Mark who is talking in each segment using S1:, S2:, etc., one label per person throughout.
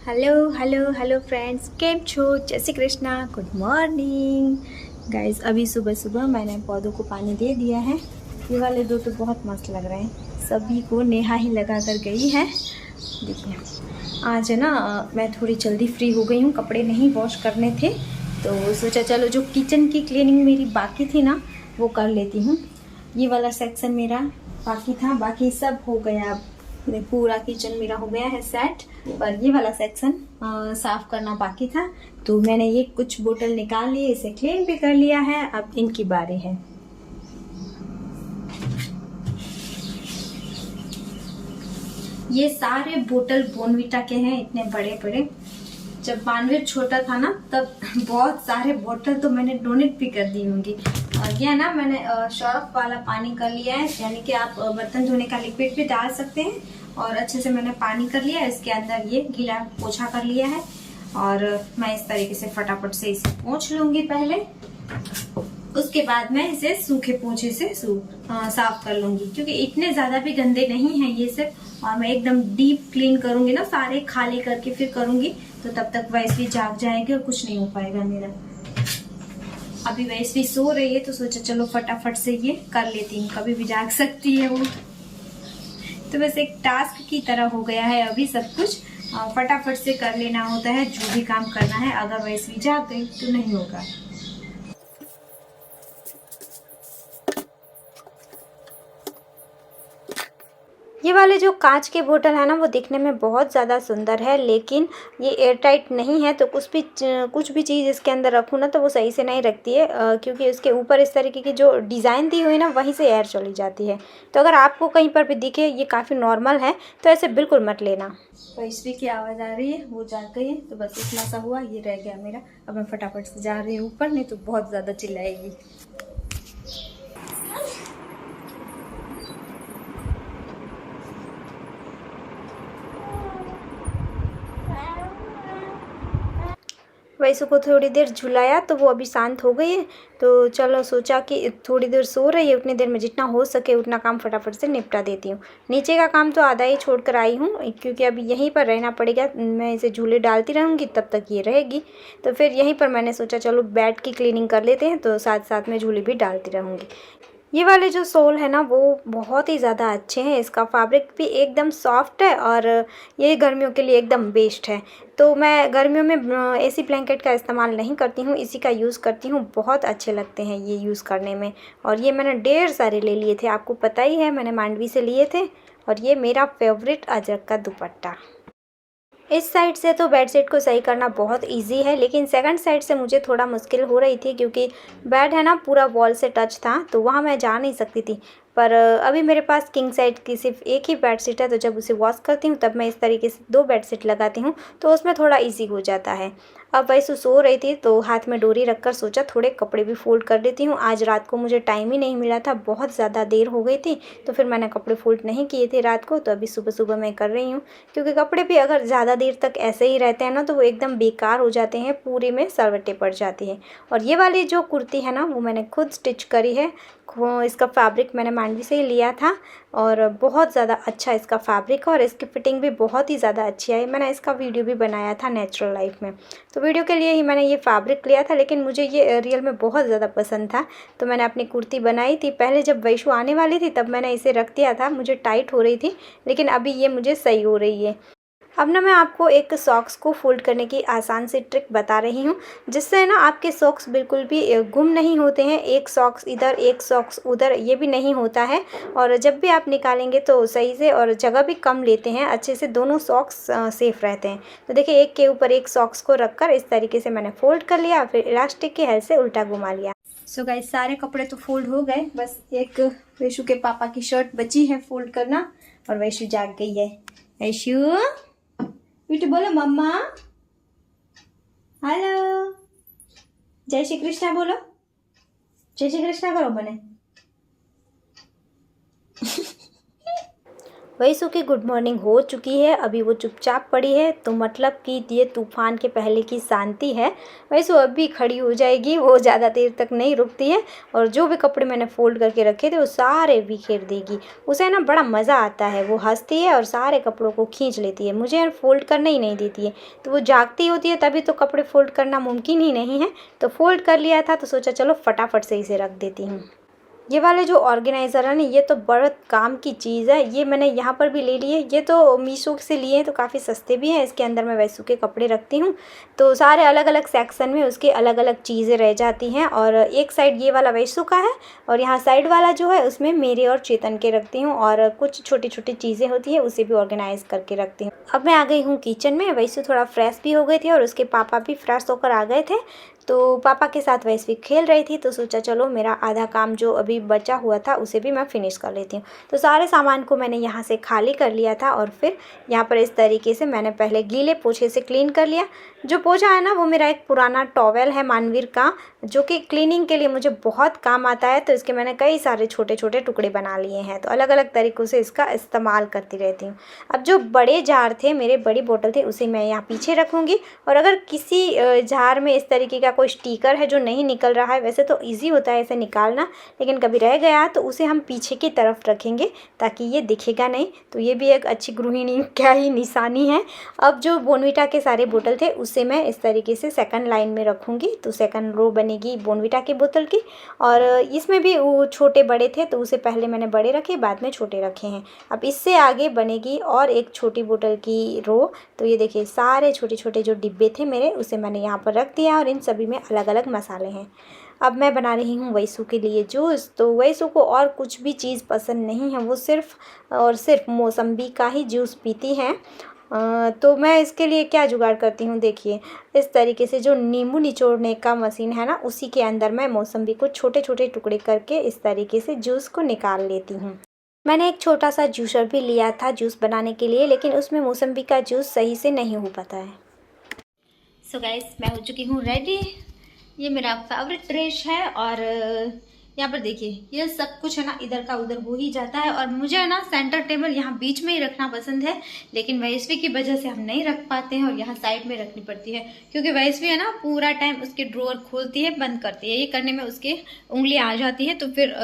S1: Hello hello hello friends, केम छो? जय Shri Krishna, good morning guys. अभी सुबह सुबह मैंने पौधों को पानी दे दिया है। ये वाले दो तो बहुत मस्त लग रहे हैं, सभी को नेहा ही लगा कर गई है। देखिए आज है ना, मैं थोड़ी जल्दी फ्री हो गई हूँ, कपड़े नहीं वॉश करने थे तो सोचा चलो जो किचन की क्लीनिंग मेरी बाकी थी ना वो कर लेती हूँ। ये वाला सेक्शन मेरा बाकी था, बाकी सब हो गया। अब पूरा किचन मेरा हो गया है सेट, पर ये वाला सेक्शन साफ करना बाकी था। तो मैंने ये कुछ बोतल निकाल लिए, इसे क्लीन भी कर लिया है। अब इनकी बारी है। ये सारे बोतल बोनविटा के हैं, इतने बड़े बड़े। जब मानवीर छोटा था ना तब बहुत सारे बोतल तो मैंने डोनेट भी कर दी होंगी। ये ना मैंने सर्फ वाला पानी कर लिया है, यानी कि आप बर्तन धोने का लिक्विड भी डाल सकते हैं। और अच्छे से मैंने पानी कर लिया है, इसके अंदर ये गीला पोछा कर लिया है। और मैं इस तरीके से फटाफट से इसे पोंछ लूंगी पहले, उसके बाद मैं इसे सूखे पोछे से साफ कर लूंगी, क्योंकि इतने ज्यादा भी गंदे नहीं है ये सब। और मैं एकदम डीप क्लीन करूंगी ना, सारे खाली करके फिर करूंगी, तो तब तक वैसे जाग जाएगी और कुछ नहीं हो पाएगा मेरा। अभी वैसे सो रही है तो सोचा चलो फटाफट से ये कर लेती हूँ, कभी भी जाग सकती है वो। तो बस एक टास्क की तरह हो गया है अभी सब कुछ, फटाफट से कर लेना होता है जो भी काम करना है। अगर वैसे जाग गई तो नहीं होगा। ये वाले जो कांच के बोतल है ना वो दिखने में बहुत ज़्यादा सुंदर है, लेकिन ये एयर टाइट नहीं है। तो कुछ भी चीज़ इसके अंदर रखूँ ना तो वो सही से नहीं रखती है, क्योंकि इसके ऊपर इस तरीके की जो डिज़ाइन दी हुई है ना वहीं से एयर चली जाती है। तो अगर आपको कहीं पर भी दिखे ये काफ़ी नॉर्मल है तो ऐसे बिल्कुल मत लेना। वैश्वी की आवाज़ आ रही है, वो जाग गई है, तो बस इतना सा हुआ, ये रह गया मेरा। अब मैं फटाफट से जा रही हूँ ऊपर, नहीं तो बहुत ज़्यादा चिल्लाएगी। वैसे को थोड़ी देर झुलाया तो वो अभी शांत हो गई है। तो चलो सोचा कि थोड़ी देर सो रही है, उतनी देर में जितना हो सके उतना काम फटाफट से निपटा देती हूँ। नीचे का काम तो आधा ही छोड़ कर आई हूँ, क्योंकि अभी यहीं पर रहना पड़ेगा। मैं इसे झूले डालती रहूँगी तब तक ये रहेगी। तो फिर यहीं पर मैंने सोचा चलो बेड की क्लीनिंग कर लेते हैं, तो साथ साथ में झूले भी डालती रहूँगी। ये वाले जो सोल है ना वो बहुत ही ज़्यादा अच्छे हैं, इसका फैब्रिक भी एकदम सॉफ्ट है और ये गर्मियों के लिए एकदम बेस्ट है। तो मैं गर्मियों में एसी ब्लैंकेट का इस्तेमाल नहीं करती हूँ, इसी का यूज़ करती हूँ। बहुत अच्छे लगते हैं ये यूज़ करने में। और ये मैंने ढेर सारे ले लिए थे, आपको पता ही है, मैंने मांडवी से लिए थे। और ये मेरा फेवरेट अजरक का दुपट्टा। इस साइड से तो बेडशीट को सही करना बहुत इजी है, लेकिन सेकंड साइड से मुझे थोड़ा मुश्किल हो रही थी, क्योंकि बेड है ना पूरा वॉल से टच था, तो वहाँ मैं जा नहीं सकती थी। पर अभी मेरे पास किंग साइड की सिर्फ एक ही बेडशीट है, तो जब उसे वॉश करती हूँ तब मैं इस तरीके से 2 बेडशीट लगाती हूँ, तो उसमें थोड़ा ईजी हो जाता है। अब वैसे सो रही थी तो हाथ में डोरी रखकर सोचा थोड़े कपड़े भी फोल्ड कर देती हूँ। आज रात को मुझे टाइम ही नहीं मिला था, बहुत ज़्यादा देर हो गई थी, तो फिर मैंने कपड़े फोल्ड नहीं किए थे रात को। तो अभी सुबह सुबह मैं कर रही हूँ, क्योंकि कपड़े भी अगर ज़्यादा देर तक ऐसे ही रहते हैं ना तो वो एकदम बेकार हो जाते हैं, पूरे में सरवटें पड़ जाती हैं। और ये वाली जो कुर्ती है ना वो मैंने खुद स्टिच करी है। इसका फैब्रिक मैंने मांडवी से ही लिया था, और बहुत ज़्यादा अच्छा इसका फैब्रिक है, और इसकी फिटिंग भी बहुत ही ज़्यादा अच्छी आई। मैंने इसका वीडियो भी बनाया था नेचुरल लाइफ में, तो वीडियो के लिए ही मैंने ये फैब्रिक लिया था, लेकिन मुझे ये रियल में बहुत ज़्यादा पसंद था। तो मैंने अपनी कुर्ती बनाई थी पहले, जब वैशु आने वाली थी तब मैंने इसे रख दिया था, मुझे टाइट हो रही थी, लेकिन अभी ये मुझे सही हो रही है। अब ना मैं आपको एक सॉक्स को फोल्ड करने की आसान सी ट्रिक बता रही हूँ, जिससे ना आपके सॉक्स बिल्कुल भी गुम नहीं होते हैं। एक सॉक्स इधर एक सॉक्स उधर ये भी नहीं होता है, और जब भी आप निकालेंगे तो सही से, और जगह भी कम लेते हैं, अच्छे से दोनों सॉक्स सेफ रहते हैं। तो देखिए एक के ऊपर एक सॉक्स को रखकर इस तरीके से मैंने फोल्ड कर लिया, फिर इलास्टिक की हेल्प से उल्टा घुमा लिया। सो गाइस सारे कपड़े तो फोल्ड हो गए, बस एक वैशु के पापा की शर्ट बची है फोल्ड करना, और वैशु जाग गई है। वैशु बेटी बोलो मम्मा, हेलो, जय श्री कृष्णा बोलो, जय श्री कृष्णा करो बने। वैसु की गुड मॉर्निंग हो चुकी है, अभी वो चुपचाप पड़ी है, तो मतलब कि ये तूफान के पहले की शांति है। वैसु अब भी खड़ी हो जाएगी, वो ज़्यादा देर तक नहीं रुकती है और जो भी कपड़े मैंने फ़ोल्ड करके रखे थे वो सारे बिखेर देगी। उसे ना बड़ा मज़ा आता है, वो हंसती है और सारे कपड़ों को खींच लेती है, मुझे फ़ोल्ड करने ही नहीं देती है। तो वो जागती होती है तभी तो कपड़े फ़ोल्ड करना मुमकिन ही नहीं है, तो फ़ोल्ड कर लिया था तो सोचा चलो फटाफट से इसे रख देती हूँ। ये वाले जो ऑर्गेनाइज़र है ना, ये तो बड़ा काम की चीज़ है। ये मैंने यहाँ पर भी ले लिए, ये तो मीशो से लिए हैं, तो काफ़ी सस्ते भी हैं। इसके अंदर मैं वैसु के कपड़े रखती हूँ, तो सारे अलग अलग सेक्शन में उसकी अलग अलग चीज़ें रह जाती हैं। और एक साइड ये वाला वैसु का है और यहाँ साइड वाला जो है उसमें मेरे और चेतन के रखती हूँ, और कुछ छोटी छोटी चीज़ें होती हैं उसे भी ऑर्गेनाइज़ करके रखती हूँ। अब मैं आ गई हूँ किचन में। वैसु थोड़ा फ्रेश भी हो गए थे और उसके पापा भी फ्रेश होकर आ गए थे, तो पापा के साथ वैसे खेल रही थी, तो सोचा चलो मेरा आधा काम जो अभी बचा हुआ था उसे भी मैं फ़िनिश कर लेती हूँ। तो सारे सामान को मैंने यहाँ से खाली कर लिया था और फिर यहाँ पर इस तरीके से मैंने पहले गीले पोछे से क्लीन कर लिया। जो पोछा है ना वो मेरा एक पुराना टॉवेल है मानवीर का, जो कि क्लीनिंग के लिए मुझे बहुत काम आता है, तो इसके मैंने कई सारे छोटे छोटे टुकड़े बना लिए हैं, तो अलग अलग तरीक़ों से इसका इस्तेमाल करती रहती हूँ। अब जो बड़े जार थे, मेरे बड़ी बोतल थे, उसे मैं यहाँ पीछे रखूँगी, और अगर किसी जार में इस तरीके का कोई स्टिकर है जो नहीं निकल रहा है, वैसे तो ईज़ी होता है इसे निकालना, लेकिन कभी रह गया तो उसे हम पीछे की तरफ रखेंगे ताकि ये दिखेगा नहीं। तो ये भी एक अच्छी गृहिणी क्या ही निशानी है। अब जो बोर्नविटा के सारे बोतल थे उसे मैं इस तरीके से सेकंड लाइन में रखूँगी, तो सेकंड रो बनेगी बोर्नविटा की बोतल की। और इसमें भी वो छोटे बड़े थे तो उसे पहले मैंने बड़े रखे, बाद में छोटे रखे हैं। अब इससे आगे बनेगी और एक छोटी बोतल की रो। तो ये देखिए सारे छोटे छोटे जो डिब्बे थे मेरे, उसे मैंने यहाँ पर रख दिया और इन सभी में अलग अलग मसाले हैं। अब मैं बना रही हूँ वैसु के लिए जूस। तो वैसु को और कुछ भी चीज़ पसंद नहीं है, वो सिर्फ़ और सिर्फ मौसम्बी का ही जूस पीती हैं। तो मैं इसके लिए क्या जुगाड़ करती हूँ, देखिए इस तरीके से जो नींबू निचोड़ने का मशीन है ना, उसी के अंदर मैं मौसम्बी को छोटे छोटे टुकड़े करके इस तरीके से जूस को निकाल लेती हूँ। मैंने एक छोटा सा जूसर भी लिया था जूस बनाने के लिए, लेकिन उसमें मौसम्बी का जूस सही से नहीं हो पाता है। सो गाइस, मैं हो चुकी हूँ रेडी। ये मेरा फेवरेट ड्रेस है और यहाँ पर देखिए ये सब कुछ है ना इधर का उधर हो ही जाता है, और मुझे है ना सेंटर टेबल यहाँ बीच में ही रखना पसंद है, लेकिन वैश्वी की वजह से हम नहीं रख पाते हैं और यहाँ साइड में रखनी पड़ती है, क्योंकि वैश्वी है ना पूरा टाइम उसके ड्रॉअर खोलती है बंद करती है, ये करने में उसके उंगलियाँ आ जाती है, तो फिर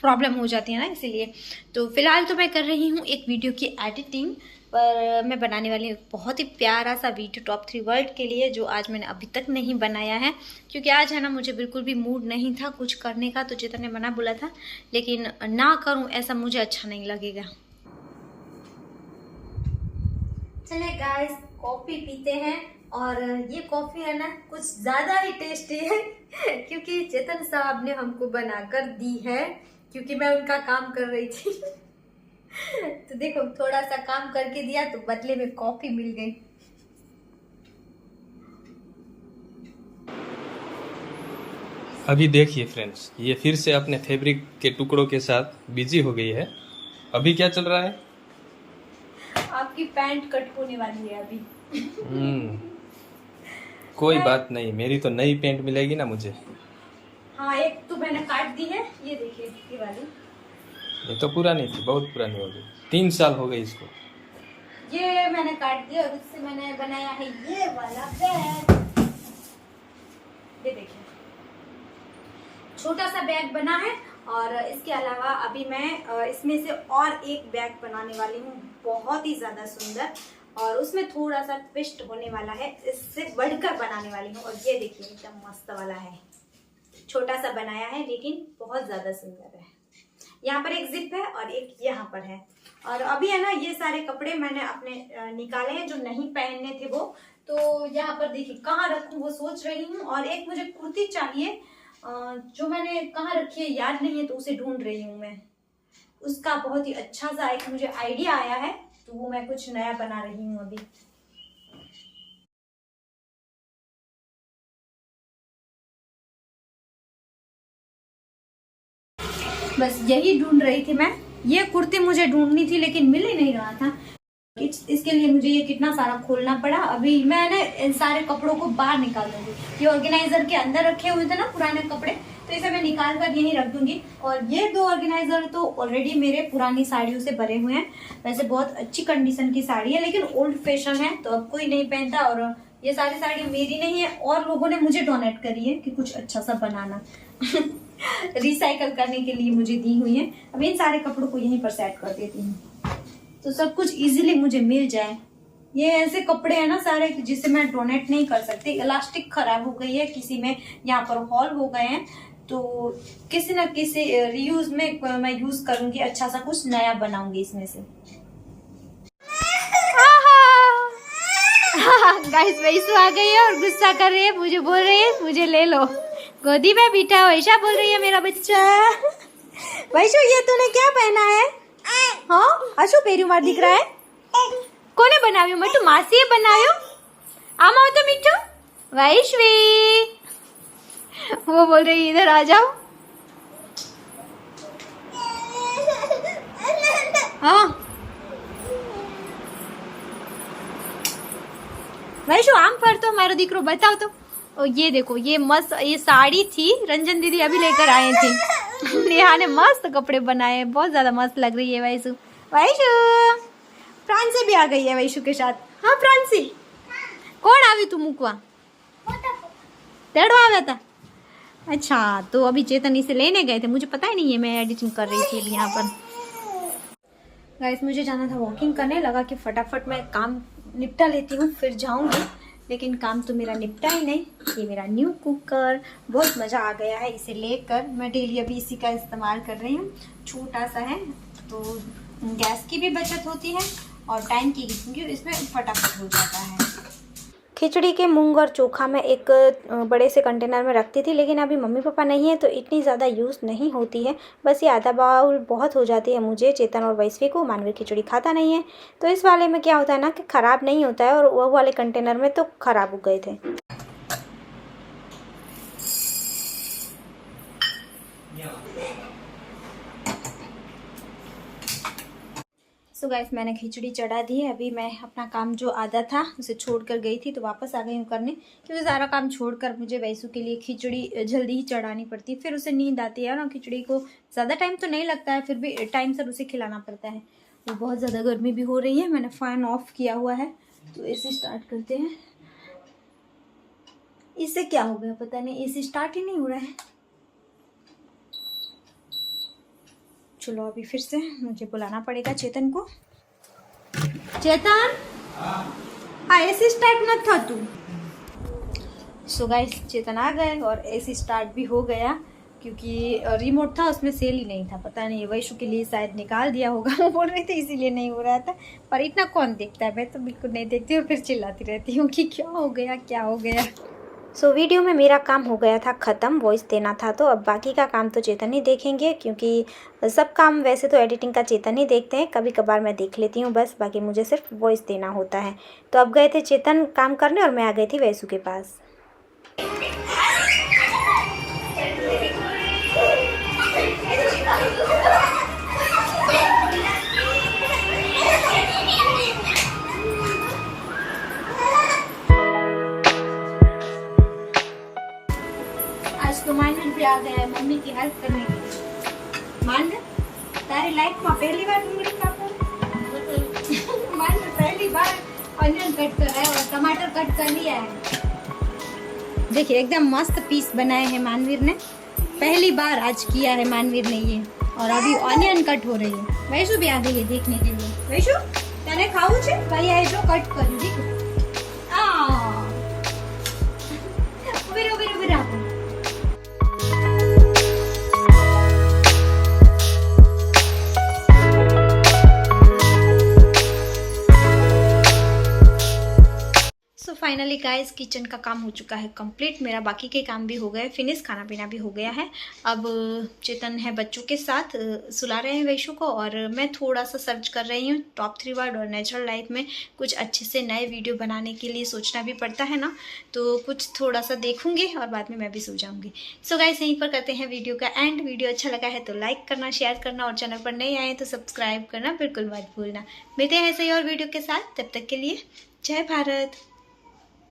S1: प्रॉब्लम हो जाती है ना, इसीलिए। तो फिलहाल तो मैं कर रही हूँ एक वीडियो की एडिटिंग, पर मैं बनाने वाली हूँ बहुत ही प्यारा सा वीडियो टॉप 3 वर्ल्ड के लिए, जो आज मैंने अभी तक नहीं बनाया है, क्योंकि आज है ना मुझे बिल्कुल भी मूड नहीं था कुछ करने का, तो चेतन ने मना बोला था, लेकिन ना करूँ ऐसा मुझे अच्छा नहीं लगेगा। चले गाइस, कॉफ़ी पीते हैं, और ये कॉफ़ी है ना कुछ ज़्यादा ही टेस्टी है क्योंकि चेतन साहब ने हमको बनाकर दी है, क्योंकि मैं उनका काम कर रही थी तो देखो थोड़ा सा काम करके दिया तो बदले में कॉफी मिल गई।
S2: अभी देखिए फ्रेंड्स, ये फिर से अपने फैब्रिक के टुकड़ों के साथ बिजी हो गई है। अभी क्या चल रहा है?
S1: आपकी पैंट कट होने वाली है अभी
S2: कोई बात नहीं, मेरी तो नई पैंट मिलेगी ना मुझे।
S1: हाँ, एक तो मैंने काट दी है, ये देखिए ये वाली।
S2: ये तो पुरानी थी, बहुत पुरानी हो गई, 3 साल हो गए इसको।
S1: ये मैंने काट दिया और इससे मैंने बनाया है ये वाला बैग। ये देखिए छोटा सा बैग बना है, और इसके अलावा अभी मैं इसमें से और एक बैग बनाने वाली हूँ, बहुत ही ज़्यादा सुंदर, और उसमें थोड़ा सा ट्विस्ट होने वाला है, इससे बढ़कर बनाने वाली हूँ। और ये देखिए एकदम मस्त वाला है, छोटा सा बनाया है लेकिन बहुत ज़्यादा सुंदर है। यहाँ पर एक जिप है और एक यहाँ पर है। और अभी है ना ये सारे कपड़े मैंने अपने निकाले हैं जो नहीं पहनने थे वो, तो यहाँ पर देखिए कहाँ रखूँ वो सोच रही हूँ। और एक मुझे कुर्ती चाहिए जो मैंने कहाँ रखी है याद नहीं है, तो उसे ढूंढ रही हूँ मैं। उसका बहुत ही अच्छा सा एक मुझे आइडिया आया है, तो वो मैं कुछ नया बना रही हूँ अभी। बस यही ढूंढ रही थी मैं, ये कुर्ती मुझे ढूंढनी थी लेकिन मिल ही नहीं रहा था। इसके लिए मुझे ये कितना सारा खोलना पड़ा। अभी मैंने इन सारे कपड़ों को बाहर निकाल दूंगी। ये ऑर्गेनाइजर के अंदर रखे हुए थे ना पुराने कपड़े, तो इसे मैं निकाल कर यहीं रख दूंगी। और ये 2 ऑर्गेनाइजर तो ऑलरेडी मेरे पुरानी साड़ियों से भरे हुए हैं। वैसे बहुत अच्छी कंडीशन की साड़ी है, लेकिन ओल्ड फैशन है तो अब कोई नहीं पहनता। और ये सारी साड़ी मेरी नहीं है, और लोगों ने मुझे डोनेट करी है कि कुछ अच्छा सा बनाना रिसाइकल करने के लिए मुझे दी हुई है। अब इन सारे कपड़ों को यहीं पर सेट कर देती हूँ तो सब कुछ इजीली मुझे मिल जाए। ये ऐसे कपड़े हैं ना सारे जिसे मैं डोनेट नहीं कर सकती। इलास्टिक खराब हो गई है, किसी में यहाँ पर हॉल हो गए हैं, तो किसी ना किसी रीयूज में मैं यूज करूंगी, अच्छा सा कुछ नया बनाऊंगी इसमें से। गाइस वैसू आ गई है और गुस्सा कर रही है, मुझे बोल रही है मुझे ले लो, गोदी में बिठाओ, ऐसा बोल रही है मेरा बच्चा। वैसू ये तूने क्या पहना है? हाँ अशु पेरू मार दिख रहा है। कोने बनाव्यो? मैं तो मासीए बनाव्यो। आम आओ तो मीठू। वैश्वी वो बोल रही इधर आ जाओ। हाँ वैशु आम पर तो मारो दीकरो बताओ तो। और ये देखो ये मस्त ये साड़ी थी, रंजन दीदी अभी लेकर आए थे। नेहा ने मस्त कपड़े बनाए, बहुत ज्यादा मस्त लग रही है वैशु। वैशु फ्रांसी भी आ गई है वैशु के साथ। हाँ फ्रांसी कौन आवी तू मुकवा? तेड़ो आया था। अच्छा तो अभी चेतन इसे लेने गए थे, मुझे पता ही नहीं है, मैं एडिटिंग कर रही थी अभी यहाँ पर। गाइस मुझे जाना था वॉकिंग करने, लगा कि फटाफट मैं काम निपटा लेती हूँ फिर जाऊंगी, लेकिन काम तो मेरा निपटा ही नहीं। ये मेरा न्यू कुकर बहुत मज़ा आ गया है इसे लेकर, मैं डेली अभी इसी का इस्तेमाल कर रही हूँ। छोटा सा है तो गैस की भी बचत होती है और टाइम की, क्योंकि इसमें फटाफट हो जाता है। खिचड़ी के मूंग और चोखा मैं एक बड़े से कंटेनर में रखती थी, लेकिन अभी मम्मी पापा नहीं है तो इतनी ज़्यादा यूज़ नहीं होती है। बस ये आधा बाउल बहुत हो जाती है मुझे, चेतन और वैश्वी को। मानवीर खिचड़ी खाता नहीं है तो इस वाले में क्या होता है ना कि ख़राब नहीं होता है, और वो वाले कंटेनर में तो ख़राब हो गए थे। सो गाइस मैंने खिचड़ी चढ़ा दी है। अभी मैं अपना काम जो आधा था उसे छोड़कर गई थी तो वापस आ गई हूँ करने, क्योंकि सारा काम छोड़कर मुझे वैसू के लिए खिचड़ी जल्दी ही चढ़ानी पड़ती है, फिर उसे नींद आती है ना। खिचड़ी को ज़्यादा टाइम तो नहीं लगता है, फिर भी टाइम से उसे खिलाना पड़ता है। तो बहुत ज़्यादा गर्मी भी हो रही है, मैंने फ़ैन ऑफ किया हुआ है तो एसी स्टार्ट करते हैं। इससे क्या हो गया पता नहीं, एसी स्टार्ट ही नहीं हो रहा है। चलो अभी फिर से मुझे बुलाना पड़ेगा चेतन को। चेतन हाँ एसी स्टार्ट मत था तू। सो गाइस चेतन आ गए और एसी स्टार्ट भी हो गया, क्योंकि रिमोट था उसमें सेल ही नहीं था। पता नहीं वैशु के लिए शायद निकाल दिया होगा, वो बोल रहे थे इसीलिए नहीं हो रहा था। पर इतना कौन देखता है, मैं तो बिल्कुल नहीं देखती हूँ, फिर चिल्लाती रहती हूँ कि क्या हो गया क्या हो गया। सो वीडियो में मेरा काम हो गया था ख़त्म, वॉइस देना था, तो अब बाकी का काम तो चेतन ही देखेंगे, क्योंकि सब काम वैसे तो एडिटिंग का चेतन ही देखते हैं। कभी कभार मैं देख लेती हूँ बस, बाकी मुझे सिर्फ वॉइस देना होता है। तो अब गए थे चेतन काम करने और मैं आ गई थी वैसू के पास। आज तो मानवीर भी आ गया है मम्मी की हेल्प करने के लिए। मानवीर तारी लाइफ में पहली बार डूंगरी काटो? मानवीर पहली बार अनियन कट कर रहा है और टमाटर कट कर लिया है। देखिए एकदम मस्त पीस बनाए हैं मानवीर ने, पहली बार आज किया है मानवीर ने ये। और अभी ऑनियन कट हो रही है। वैशु भी आ गई है देखने के लिए। वैशु तने खाવું છે? ભાઈ આ જો કટ કર્યું દીકુ। ઉભી રહો। फाइनली गाइस किचन का काम हो चुका है कंप्लीट, मेरा बाकी के काम भी हो गए फिनिश, खाना पीना भी हो गया है। अब चेतन है बच्चों के साथ, सुला रहे हैं वैशु को, और मैं थोड़ा सा सर्च कर रही हूँ टॉप 3 वर्ड और नेचुरल लाइफ में कुछ अच्छे से नए वीडियो बनाने के लिए सोचना भी पड़ता है ना, तो कुछ थोड़ा सा देखूंगी और बाद में मैं भी सो जाऊँगी। सो गाइस यहीं पर करते हैं वीडियो का एंड। वीडियो अच्छा लगा है तो लाइक करना, शेयर करना, और चैनल पर नए आए तो सब्सक्राइब करना बिल्कुल मत भूलना। मिलते हैं ऐसे ही और वीडियो के साथ, तब तक के लिए जय भारत।